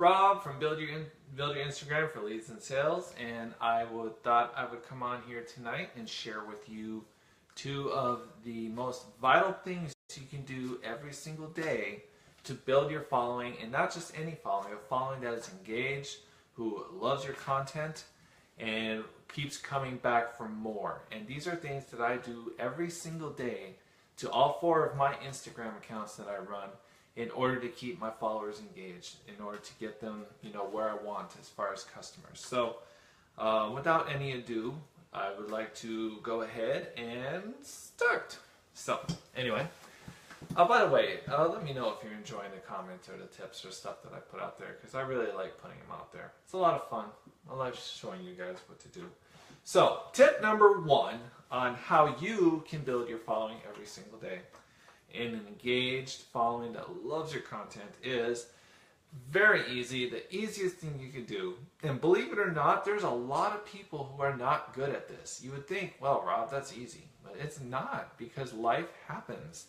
Rob from Build Your Instagram for Leads and Sales, and thought I would come on here tonight and share with you two of the most vital things you can do every single day to build your following, and not just any following, a following that is engaged, who loves your content, and keeps coming back for more. And these are things that I do every single day to all 4 of my Instagram accounts that I run in order to keep my followers engaged, in order to get them, where I want as far as customers. So without any ado, I would like to go ahead and start. So anyway, by the way, let me know if you're enjoying the comments or the tips or stuff that I put out there, because I really like putting them out there. It's a lot of fun. I like showing you guys what to do. So tip number 1 on how you can build your following every single day in an engaged following that loves your content is very easy. The easiest thing you can do, and believe it or not, there's a lot of people who are not good at this. You would think, well, Rob, that's easy, but it's not, because life happens.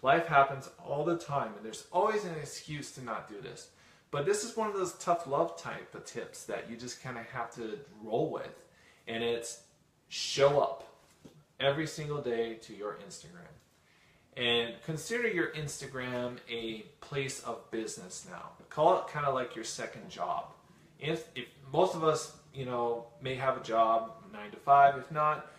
Life happens all the time, and there's always an excuse to not do this. But this is one of those tough love type of tips that you just kind of have to roll with, and it's show up every single day to your Instagram. And consider your Instagram a place of business now. Call it kind of like your second job. If most of us, may have a job 9 to 5. If not,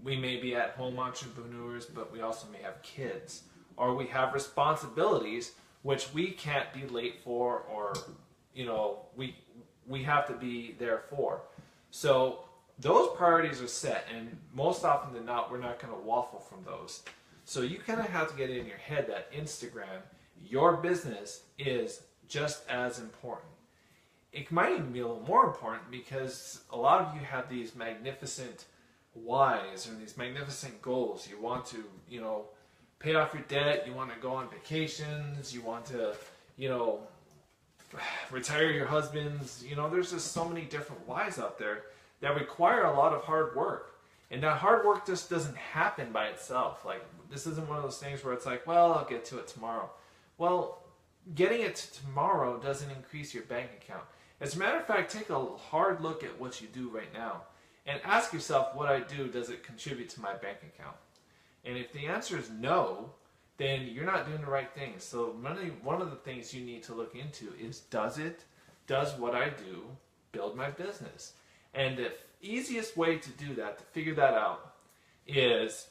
we may be at-home entrepreneurs, but we also may have kids, or we have responsibilities which we can't be late for, or we have to be there for. So those priorities are set, and most often than not, we're not going to waffle from those. So you kind of have to get it in your head that Instagram, your business, is just as important. It might even be a little more important, because a lot of you have these magnificent whys or these magnificent goals. You want to, pay off your debt, you want to go on vacations, you want to, retire your husbands. There's just so many different whys out there that require a lot of hard work. And that hard work just doesn't happen by itself. Like, this isn't one of those things where it's like, well, I'll get to it tomorrow. Well, getting it to tomorrow doesn't increase your bank account. As a matter of fact, take a hard look at what you do right now and ask yourself, what I do, does it contribute to my bank account? And if the answer is no, then you're not doing the right thing. So one of the things you need to look into is, does what I do build my business? And the easiest way to do that, to figure that out, is,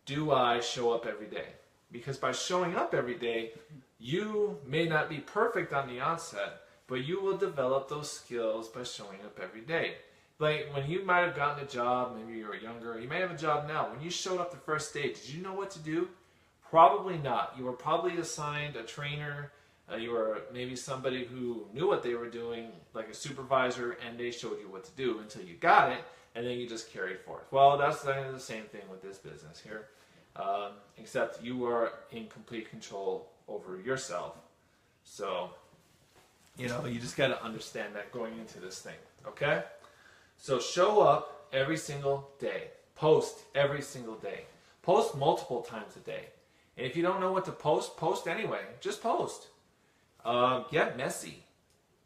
do I show up every day? Because by showing up every day, you may not be perfect on the onset, but you will develop those skills by showing up every day. Like, when you might have gotten a job, maybe you were younger, you may have a job now. When you showed up the first day, did you know what to do? Probably not. You were probably assigned a trainer. You were maybe somebody who knew what they were doing, like a supervisor, and they showed you what to do until you got it, and then you just carried forth. Well, that's the same thing with this business here, except you are in complete control over yourself. So, you just got to understand that going into this thing, okay? So show up every single day. Post every single day. Post multiple times a day. And if you don't know what to post, post anyway. Just post. Get messy,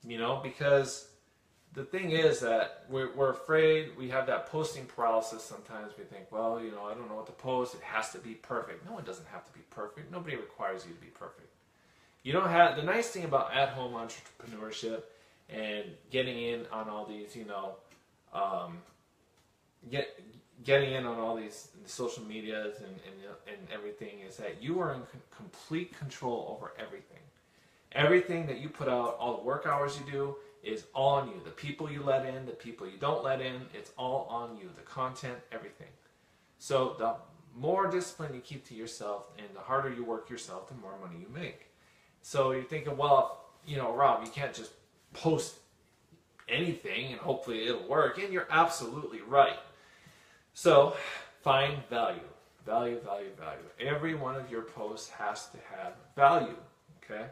because the thing is that we're afraid. We have that posting paralysis sometimes. We think, well, I don't know what to post. It has to be perfect. No, it doesn't have to be perfect. Nobody requires you to be perfect. You don't have, the nice thing about at-home entrepreneurship and getting in on all these, getting in on all these social medias and everything, is that you are in complete control over everything. Everything that you put out, all the work hours you do, is all on you. The people you let in, the people you don't let in, it's all on you. The content, everything. So the more discipline you keep to yourself and the harder you work yourself, the more money you make. So you're thinking, well, Rob, you can't just post anything and hopefully it'll work. And you're absolutely right. So find value. Value, value, value. Every one of your posts has to have value. Okay?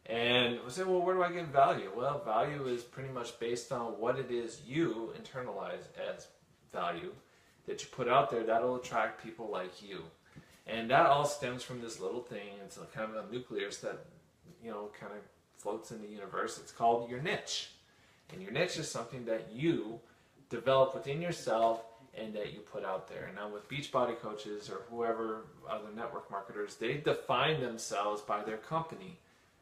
And we say, well, where do I get value? Well, value is pretty much based on what it is you internalize as value that you put out there. That'll attract people like you. And that all stems from this little thing. It's a kind of a nucleus that, kind of floats in the universe. It's called your niche. And your niche is something that you develop within yourself and that you put out there. Now with Beachbody coaches or whoever, other network marketers, they define themselves by their company,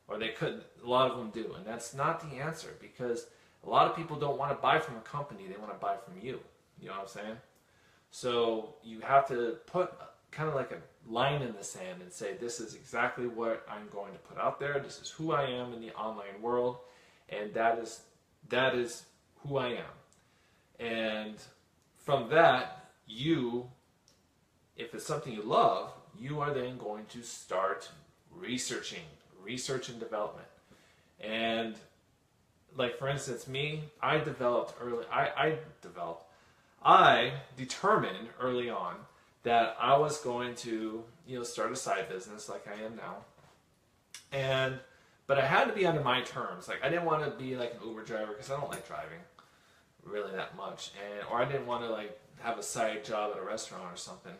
or they could, a lot of them do. And that's not the answer, because a lot of people don't want to buy from a company, they want to buy from you. You know what I'm saying? So you have to put kind of like a line in the sand and say, this is exactly what I'm going to put out there. This is who I am in the online world, and that is who I am. And from that, if it's something you love, you are then going to start research and development. And like for instance, me, I determined early on that I was going to, start a side business like I am now. But I had to be under my terms. Like I didn't want to be like an Uber driver, because I don't like driving really that much, or I didn't want to like have a side job at a restaurant or something.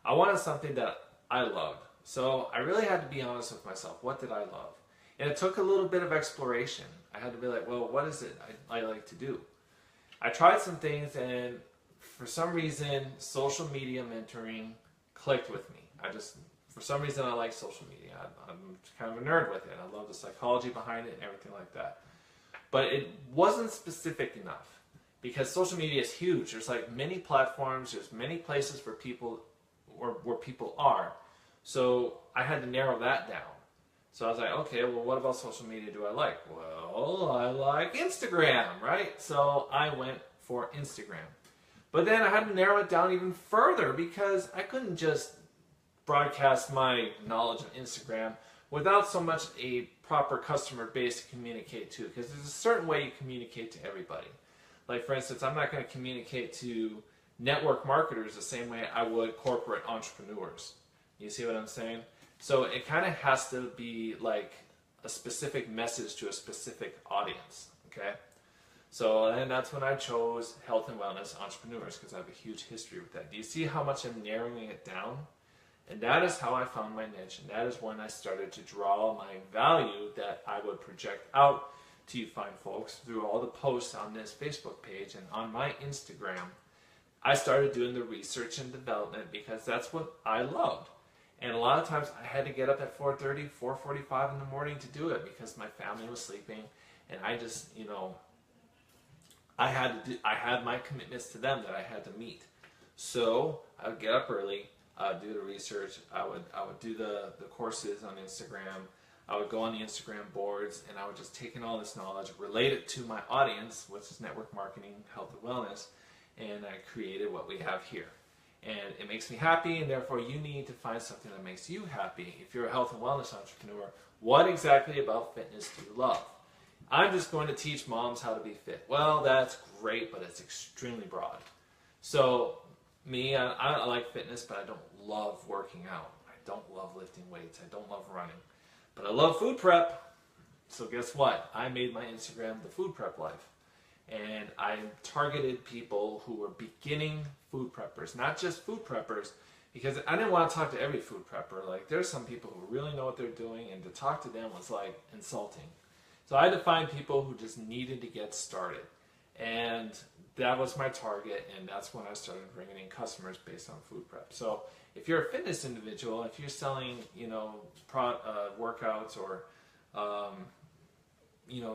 I wanted something that I loved. So I really had to be honest with myself. What did I love? And it took a little bit of exploration. I had to be like, well, what is it I like to do? I tried some things, and for some reason, social media mentoring clicked with me. For some reason, I like social media. I'm kind of a nerd with it. I love the psychology behind it and everything like that. But it wasn't specific enough, because social media is huge. There's like many platforms. There's many places for people, or where people are. So I had to narrow that down. So I was like, okay, well, what about social media do I like? Well, I like Instagram, right? So I went for Instagram. But then I had to narrow it down even further, because I couldn't just broadcast my knowledge of Instagram without so much a proper customer base to communicate to, because there's a certain way you communicate to everybody. Like for instance, I'm not going to communicate to network marketers the same way I would corporate entrepreneurs. You see what I'm saying? So it kind of has to be like a specific message to a specific audience, okay? So then that's when I chose health and wellness entrepreneurs, because I have a huge history with that. Do you see how much I'm narrowing it down? And that is how I found my niche, and that is when I started to draw my value that I would project out to you fine folks through all the posts on this Facebook page and on my Instagram. I started doing the research and development because that's what I loved. And a lot of times I had to get up at 4:30, 4:45 in the morning to do it, because my family was sleeping, and I just, I had my commitments to them that I had to meet. So I would get up early, I would do the research, I would do the courses on Instagram, I would go on the Instagram boards, and I would just take in all this knowledge, relate it to my audience, which is network marketing, health and wellness, and I created what we have here. And it makes me happy, and therefore you need to find something that makes you happy. If you're a health and wellness entrepreneur, what exactly about fitness do you love? I'm just going to teach moms how to be fit. Well, that's great, but it's extremely broad. So me, I like fitness, but I don't love working out. I don't love lifting weights. I don't love running. But I love food prep. So guess what? I made my Instagram The Food Prep Life. And I targeted people who were beginning food preppers, not just food preppers, because I didn't want to talk to every food prepper. Like, there's some people who really know what they're doing, and to talk to them was like insulting. So I had to find people who just needed to get started. And that was my target, and that's when I started bringing in customers based on food prep. So if you're a fitness individual, if you're selling, workouts or,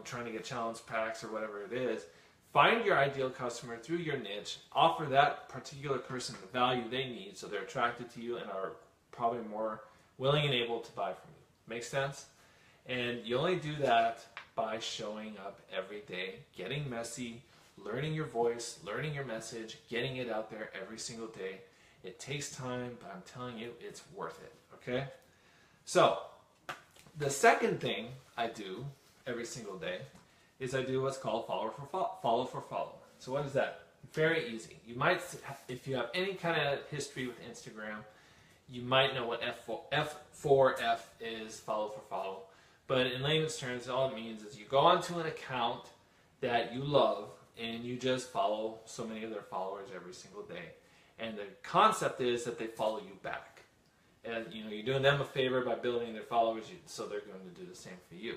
trying to get challenge packs or whatever it is, find your ideal customer through your niche, offer that particular person the value they need so they're attracted to you and are probably more willing and able to buy from you. Make sense? And you only do that by showing up every day, getting messy, learning your voice, learning your message, getting it out there every single day. It takes time, but I'm telling you, it's worth it, okay? So, the second thing I do every single day is I do what's called follow for follow. So what is that? Very easy. You might, if you have any kind of history with Instagram, you might know what F4F is, follow for follow. But in layman's terms, all it means is you go onto an account that you love and you just follow so many of their followers every single day. And the concept is that they follow you back. And you're doing them a favor by building their followers, so they're going to do the same for you.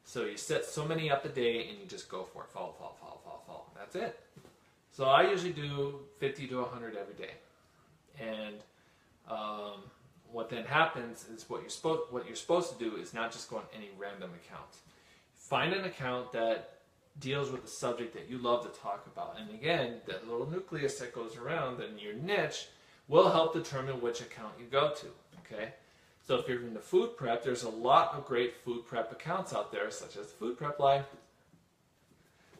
So you set so many up a day and you just go for it. Follow. That's it. So I usually do 50 to 100 every day. And what then happens is what you're supposed to do is not just go on any random account. Find an account that deals with the subject that you love to talk about. And again, that little nucleus that goes around and your niche will help determine which account you go to. Okay? So if you're into food prep, there's a lot of great food prep accounts out there, such as Food Prep Live.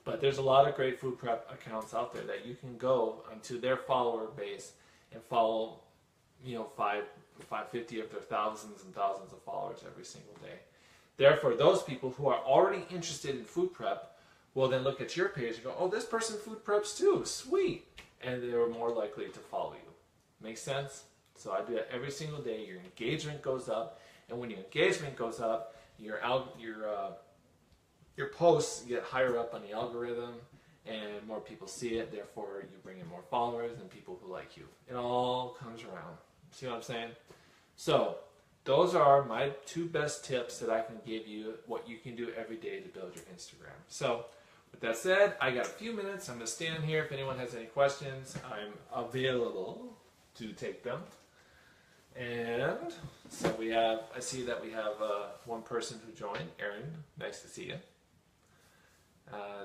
But there's a lot of great food prep accounts out there that you can go onto their follower base and follow, 550 of their thousands and thousands of followers every single day. Therefore, those people who are already interested in food prep will then look at your page and go, oh, this person food preps too, sweet. And they're more likely to follow you. Make sense? So I do that every single day. Your engagement goes up. And when your engagement goes up, your posts get higher up on the algorithm and more people see it. Therefore, you bring in more followers and people who like you. It all comes around. See what I'm saying? So those are my 2 best tips that I can give you, what you can do every day to build your Instagram. So with that said, I got a few minutes. I'm going to stand here. If anyone has any questions, I'm available to take them. And so I see that we have one person who joined, Erin. Nice to see you.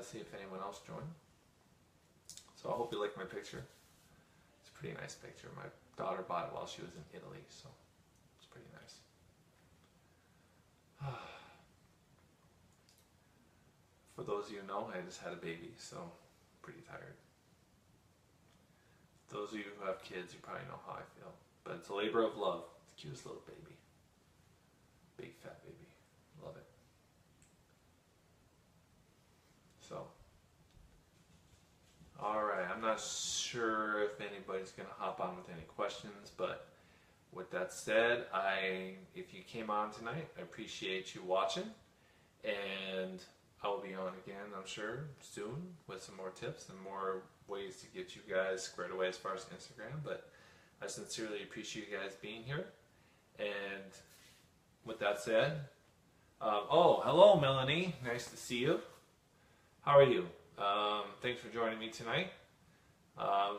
See if anyone else joined. So I hope you like my picture. It's a pretty nice picture. My daughter bought it while she was in Italy, so it's pretty nice. For those of you who know, I just had a baby, so I'm pretty tired. Those of you who have kids, you probably know how I feel. But it's a labor of love. It's the cutest little baby. Big fat baby. Love it. So, alright, I'm not sure if anybody's going to hop on with any questions, but with that said, if you came on tonight, I appreciate you watching, and I will be on again, I'm sure, soon with some more tips and more ways to get you guys squared away as far as Instagram, but I sincerely appreciate you guys being here, and with that said, hello Melanie, nice to see you. How are you? Thanks for joining me tonight.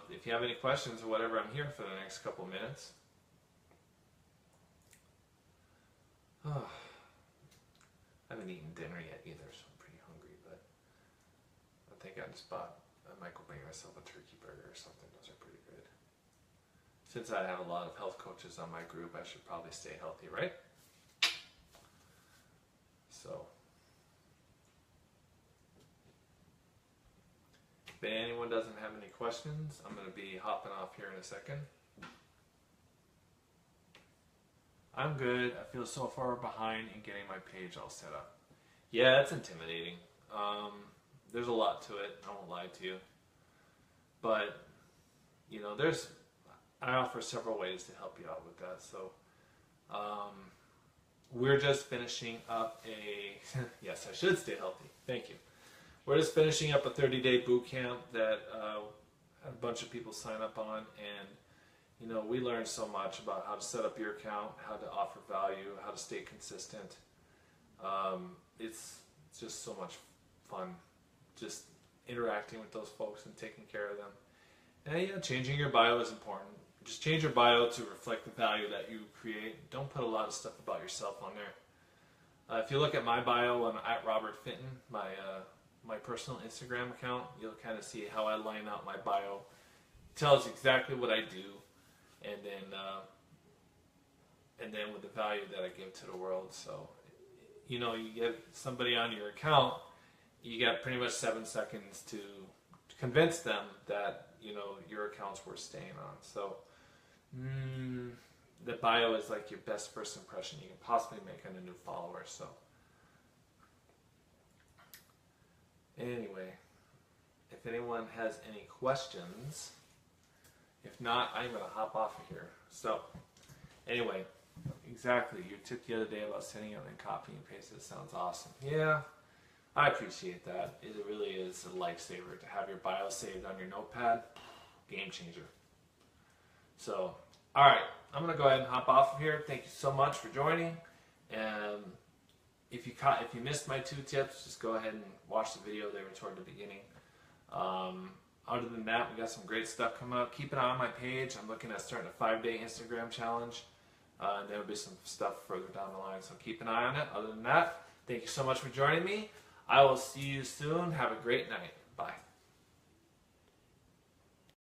If you have any questions or whatever, I'm here for the next couple minutes. I haven't eaten dinner yet either, so I'm pretty hungry, but I think I might go bring myself a turkey burger or something. Those are pretty good. Since I have a lot of health coaches on my group, I should probably stay healthy, right? So, if anyone doesn't have any questions, I'm going to be hopping off here in a second. I'm good. I feel so far behind in getting my page all set up. Yeah, it's intimidating. There's a lot to it. I won't lie to you. But, I offer several ways to help you out with that. So, we're just finishing up yes, I should stay healthy. Thank you. We're just finishing up a 30-day boot camp that a bunch of people sign up on, and we learn so much about how to set up your account, how to offer value, how to stay consistent. It's just so much fun, just interacting with those folks and taking care of them. And changing your bio is important. Just change your bio to reflect the value that you create. Don't put a lot of stuff about yourself on there. If you look at my bio on @RobertFinton, my personal Instagram account, you'll kind of see how I line out my bio. It tells exactly what I do, and then with the value that I give to the world. So, you get somebody on your account, you got pretty much 7 seconds to convince them that your account's worth staying on. So, the bio is like your best first impression you can possibly make on a new follower. So, anyway, if anyone has any questions, if not, I'm going to hop off of here. So, anyway, exactly. You took the other day about setting up and copy and paste. It sounds awesome. Yeah, I appreciate that. It really is a lifesaver to have your bio saved on your notepad. Game changer. So, all right. I'm going to go ahead and hop off of here. Thank you so much for joining. And if you missed my 2 tips, just go ahead and watch the video. They were toward the beginning. Other than that, we got some great stuff coming up. Keep an eye on my page. I'm looking at starting a 5-day Instagram challenge. And there will be some stuff further down the line, so keep an eye on it. Other than that, thank you so much for joining me. I will see you soon. Have a great night.